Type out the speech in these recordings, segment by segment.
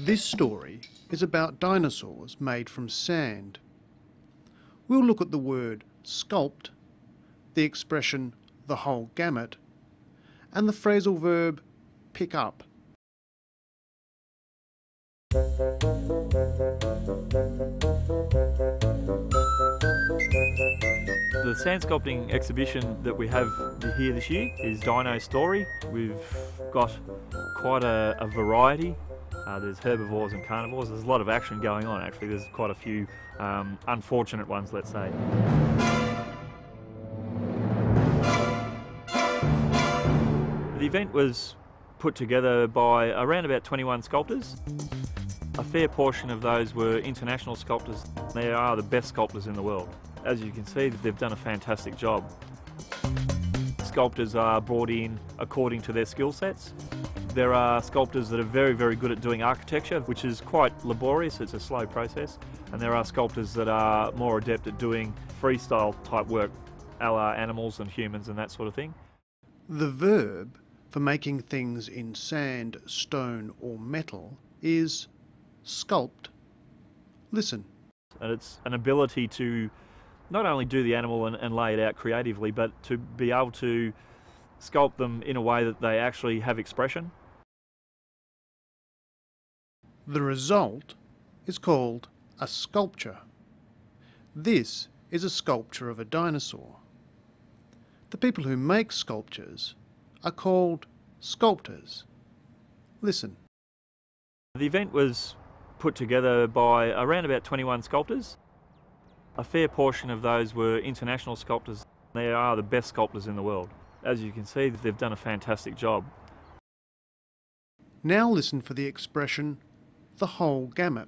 This story is about dinosaurs made from sand. We'll look at the word sculpt, the expression the whole gamut, and the phrasal verb pick up. The sand sculpting exhibition that we have here this year is Dinostory. We've got quite a variety. There's herbivores and carnivores. There's a lot of action going on actually. There's quite a few unfortunate ones, let's say. The event was put together by around about 21 sculptors. A fair portion of those were international sculptors. They are the best sculptors in the world. As you can see, they've done a fantastic job. Sculptors are brought in according to their skill sets. There are sculptors that are very, very good at doing architecture, which is quite laborious, it's a slow process. And there are sculptors that are more adept at doing freestyle type work, a la animals and humans and that sort of thing. The verb for making things in sand, stone or metal is sculpt. Listen. And it's an ability to not only do the animal and lay it out creatively, but to be able to sculpt them in a way that they actually have expression. The result is called a sculpture. This is a sculpture of a dinosaur. The people who make sculptures are called sculptors. Listen. The event was put together by around about 21 sculptors. A fair portion of those were international sculptors. They are the best sculptors in the world. As you can see, they've done a fantastic job. Now listen for the expression the whole gamut.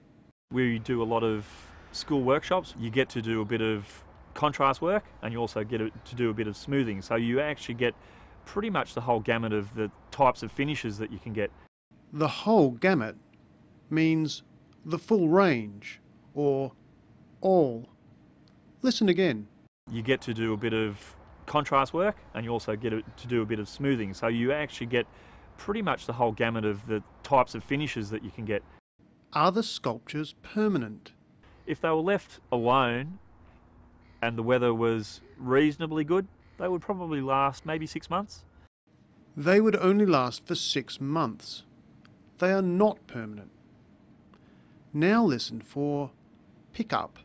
We do a lot of school workshops. You get to do a bit of contrast work and you also get to do a bit of smoothing. So you actually get pretty much the whole gamut of the types of finishes that you can get. The whole gamut means the full range or all. Listen again. You get to do a bit of contrast work and you also get to do a bit of smoothing. So you actually get pretty much the whole gamut of the types of finishes that you can get. Are the sculptures permanent? If they were left alone and the weather was reasonably good, they would probably last maybe 6 months. They would only last for 6 months. They are not permanent. Now listen for pick up.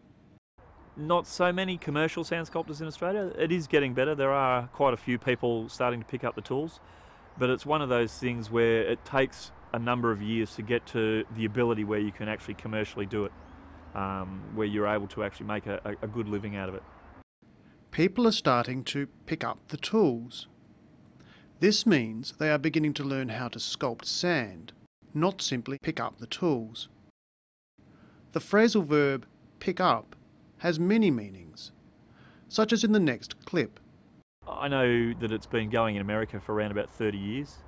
Not so many commercial sand sculptors in Australia. It is getting better. There are quite a few people starting to pick up the tools, but it's one of those things where it takes a number of years to get to the ability where you can actually commercially do it, where you're able to actually make a good living out of it. People are starting to pick up the tools. This means they are beginning to learn how to sculpt sand, not simply pick up the tools. The phrasal verb pick up has many meanings, such as in the next clip. I know that it's been going in America for around about 30 years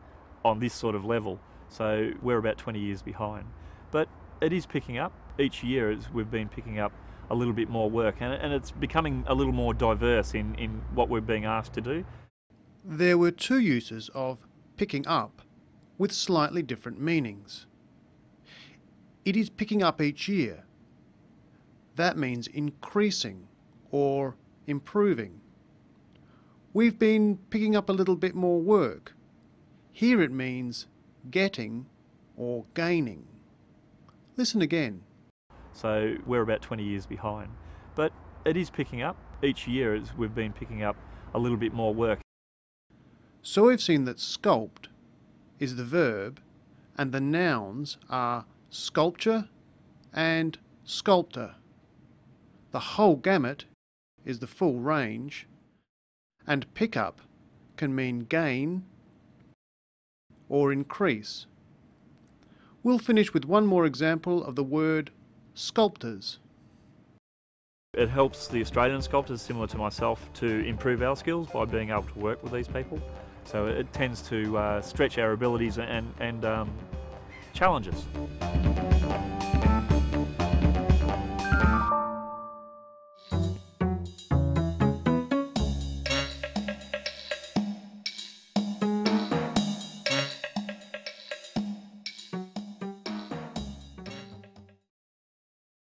on this sort of level, so we're about 20 years behind. But it is picking up. Each year we've been picking up a little bit more work and it's becoming a little more diverse in what we're being asked to do. There were two uses of picking up with slightly different meanings. It is picking up each year. That means increasing or improving. We've been picking up a little bit more work. Here it means getting or gaining. Listen again. So we're about 20 years behind. But it is picking up. Each year we've been picking up a little bit more work. So we've seen that sculpt is the verb and the nouns are sculpture and sculptor. The whole gamut is the full range, and pick up can mean gain or increase. We'll finish with one more example of the word sculptors. It helps the Australian sculptors, similar to myself, to improve our skills by being able to work with these people. So it tends to stretch our abilities and challenge us.